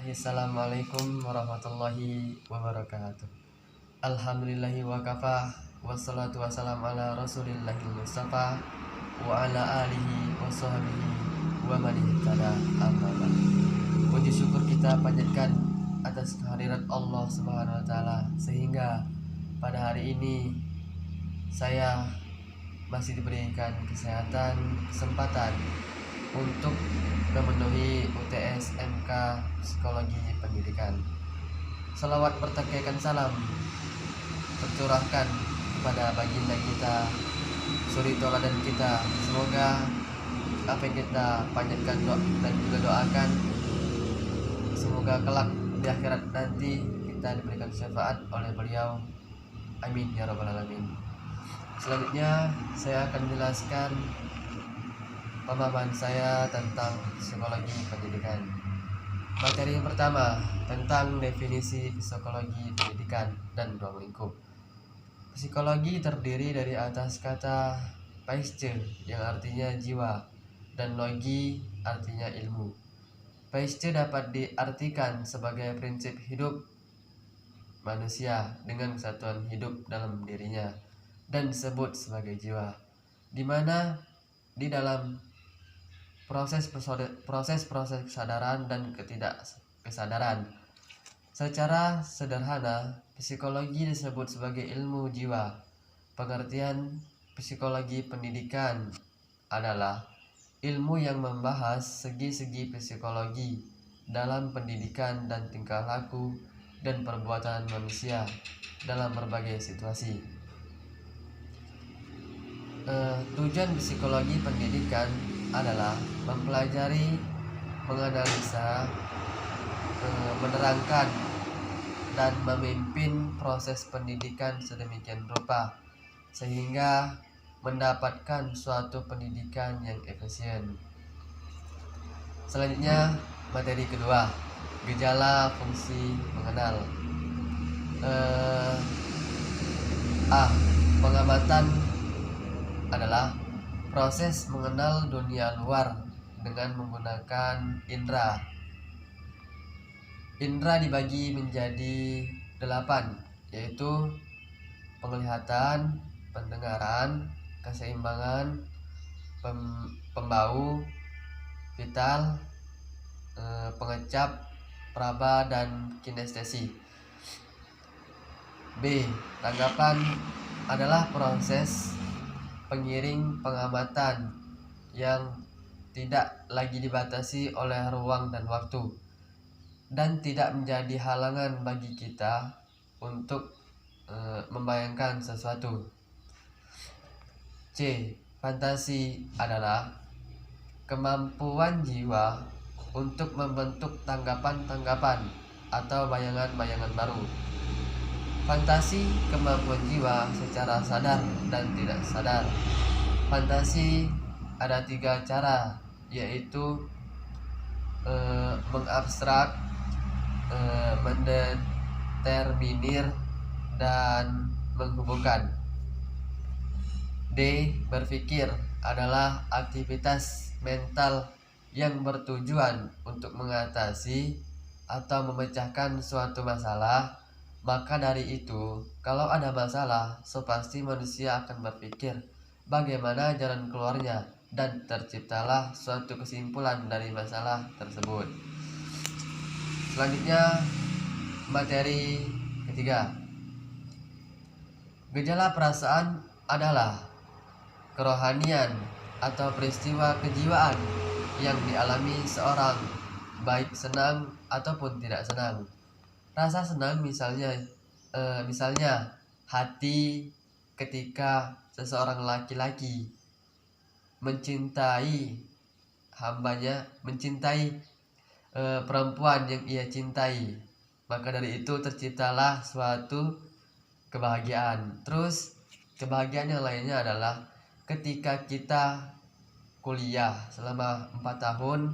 Assalamualaikum warahmatullahi wabarakatuh. Alhamdulillahi wa kafah, wassalatu wassalamu ala rasulillahil mustafa wa ala alihi wa sahbihi wa man ihtada amma ba'd. Puji syukur kita panjatkan atas kehadirat Allah Subhanahu wa taala sehingga pada hari ini saya masih diberikan kesempatan untuk memenuhi UTS MK Psikologi Pendidikan. Salawat bertakaikan salam tercurahkan kepada baginda kita, suri tauladan kita. Semoga apa yang kita panjatkan dan juga doakan, semoga kelak di akhirat nanti kita diberikan syafaat oleh beliau. Amin ya rabbal alamin. Selanjutnya saya akan menjelaskan pemahaman saya tentang psikologi pendidikan. Materi yang pertama tentang definisi psikologi pendidikan dan ruang lingkup. Psikologi terdiri dari atas kata psyche yang artinya jiwa dan logi artinya ilmu. Psyche dapat diartikan sebagai prinsip hidup manusia dengan kesatuan hidup dalam dirinya dan disebut sebagai jiwa, di mana di dalam proses kesadaran dan ketidakkesadaran. Secara sederhana, psikologi disebut sebagai ilmu jiwa. Pengertian psikologi pendidikan adalah ilmu yang membahas segi-segi psikologi dalam pendidikan dan tingkah laku dan perbuatan manusia dalam berbagai situasi. Tujuan psikologi pendidikan adalah mempelajari, menganalisa, menerangkan, dan memimpin proses pendidikan sedemikian rupa sehingga mendapatkan suatu pendidikan yang efisien. Selanjutnya, materi kedua, gejala fungsi mengenal. Pengamatan adalah proses mengenal dunia luar dengan menggunakan indera. Indera dibagi menjadi 8, yaitu penglihatan, pendengaran, keseimbangan, pembau, vital, pengecap, praba, dan kinestesi. B. Tanggapan adalah proses pengiring pengamatan yang tidak lagi dibatasi oleh ruang dan waktu dan tidak menjadi halangan bagi kita untuk membayangkan sesuatu. C. Fantasi adalah kemampuan jiwa untuk membentuk tanggapan-tanggapan atau bayangan-bayangan baru. Fantasi kemampuan jiwa secara sadar dan tidak sadar. Fantasi ada 3 cara, yaitu mengabstrak, mendeterminir, dan menghubungkan. D. Berpikir adalah aktivitas mental yang bertujuan untuk mengatasi atau memecahkan suatu masalah. Maka dari itu, kalau ada masalah, pasti manusia akan berpikir bagaimana jalan keluarnya dan terciptalah suatu kesimpulan dari masalah tersebut. Selanjutnya, materi ketiga. Gejala perasaan adalah kerohanian atau peristiwa kejiwaan yang dialami seorang, baik senang ataupun tidak senang. Rasa senang misalnya hati ketika seseorang laki-laki mencintai perempuan yang ia cintai, maka dari itu terciptalah suatu kebahagiaan. Terus kebahagiaan yang lainnya adalah ketika kita kuliah selama 4 tahun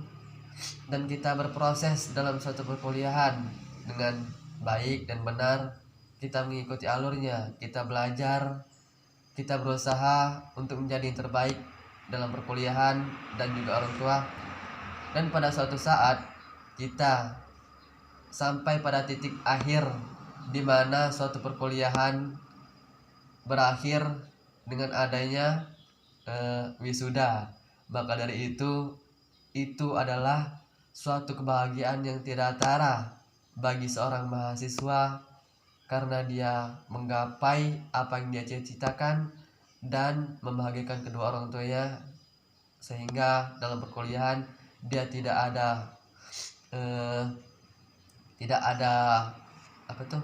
dan kita berproses dalam suatu perkuliahan dengan baik dan benar, kita mengikuti alurnya, kita belajar, kita berusaha untuk menjadi yang terbaik dalam perkuliahan dan juga orang tua, dan pada suatu saat kita sampai pada titik akhir di mana suatu perkuliahan berakhir dengan adanya wisuda. Maka dari itu adalah suatu kebahagiaan yang tidak tara bagi seorang mahasiswa karena dia menggapai apa yang dia cita-citakan dan membahagiakan kedua orang tuanya, sehingga dalam perkuliahan dia tidak ada apa tuh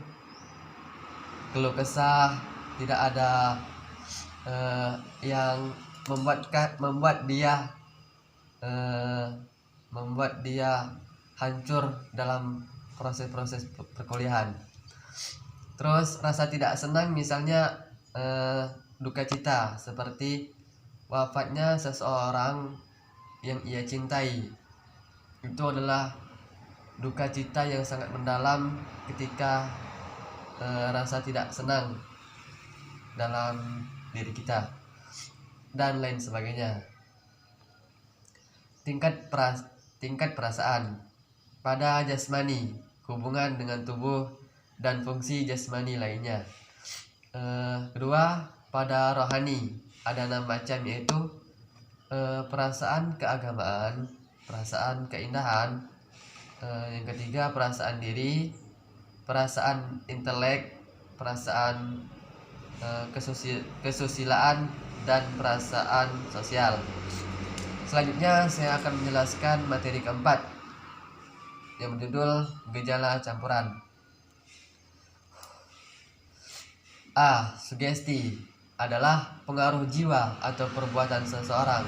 keluh kesah, tidak ada yang membuat dia hancur dalam proses-proses perkuliahan. Terus rasa tidak senang misalnya duka cita seperti wafatnya seseorang yang ia cintai. Itu adalah duka cita yang sangat mendalam ketika rasa tidak senang dalam diri kita dan lain sebagainya. Tingkat perasaan pada jasmani, hubungan dengan tubuh dan fungsi jasmani lainnya. Kedua, pada rohani ada 6 macam, yaitu perasaan keagamaan, perasaan keindahan, yang ketiga perasaan diri, perasaan intelek, perasaan kesusilaan, dan perasaan sosial. Selanjutnya saya akan menjelaskan materi keempat yang berjudul gejala campuran. A. Sugesti adalah pengaruh jiwa atau perbuatan seseorang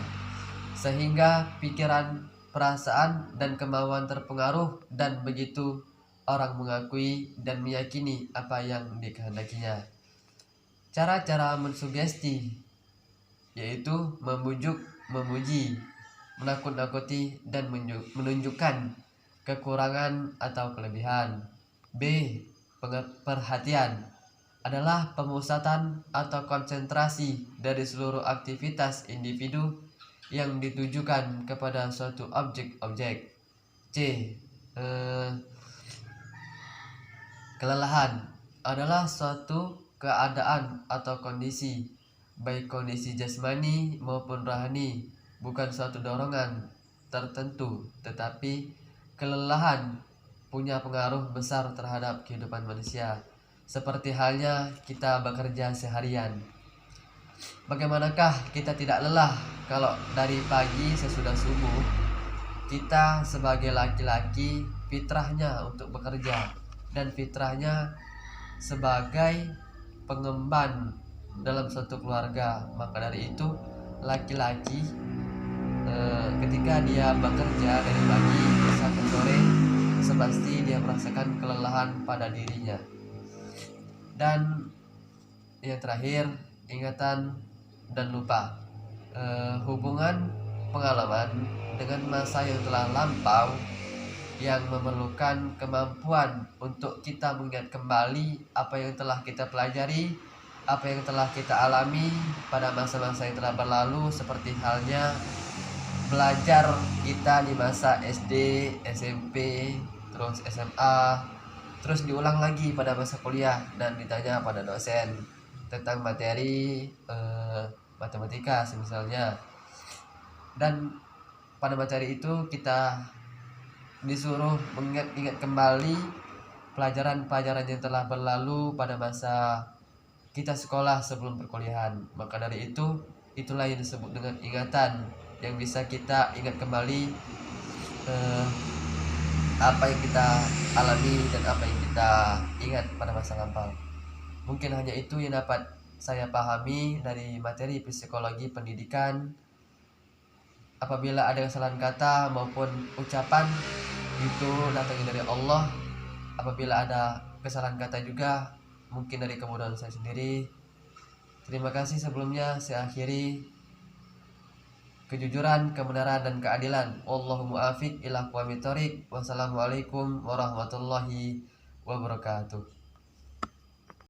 sehingga pikiran, perasaan, dan kemauan terpengaruh, dan begitu orang mengakui dan meyakini apa yang dikehendakinya. Cara-cara mensugesti yaitu membujuk, memuji, menakut-nakuti, dan menunjukkan kekurangan atau kelebihan. B. Perhatian adalah pemusatan atau konsentrasi dari seluruh aktivitas individu yang ditujukan kepada suatu objek. C. Kelelahan adalah suatu keadaan atau kondisi, baik kondisi jasmani maupun rohani, bukan suatu dorongan tertentu, tetapi kelelahan punya pengaruh besar terhadap kehidupan manusia, seperti halnya kita bekerja seharian. Bagaimanakah kita tidak lelah kalau dari pagi sesudah subuh kita sebagai laki-laki fitrahnya untuk bekerja dan fitrahnya sebagai pengemban dalam suatu keluarga. Maka dari itu laki-laki ketika dia bekerja dari pagi sampai sore pasti dia merasakan kelelahan pada dirinya. Dan yang terakhir, ingatan dan lupa. Hubungan pengalaman dengan masa yang telah lampau yang memerlukan kemampuan untuk kita mengingat kembali apa yang telah kita pelajari, apa yang telah kita alami pada masa-masa yang telah berlalu, seperti halnya belajar kita di masa SD, SMP, terus SMA, terus diulang lagi pada masa kuliah dan ditanya pada dosen tentang materi matematika misalnya. Dan pada materi itu kita disuruh mengingat kembali pelajaran-pelajaran yang telah berlalu pada masa kita sekolah sebelum perkuliahan. Maka dari itulah yang disebut dengan ingatan, yang bisa kita ingat kembali apa yang kita alami dan apa yang kita ingat pada masa lampau. Mungkin hanya itu yang dapat saya pahami dari materi psikologi pendidikan. Apabila ada kesalahan kata maupun ucapan, itu datangnya dari Allah. Apabila ada kesalahan kata juga mungkin dari kemudahan saya sendiri. Terima kasih sebelumnya. Saya akhiri. Kejujuran, kebenaran, dan keadilan. Allahumma mu'afiq ila aqwamit thoriq. Wassalamualaikum warahmatullahi wabarakatuh.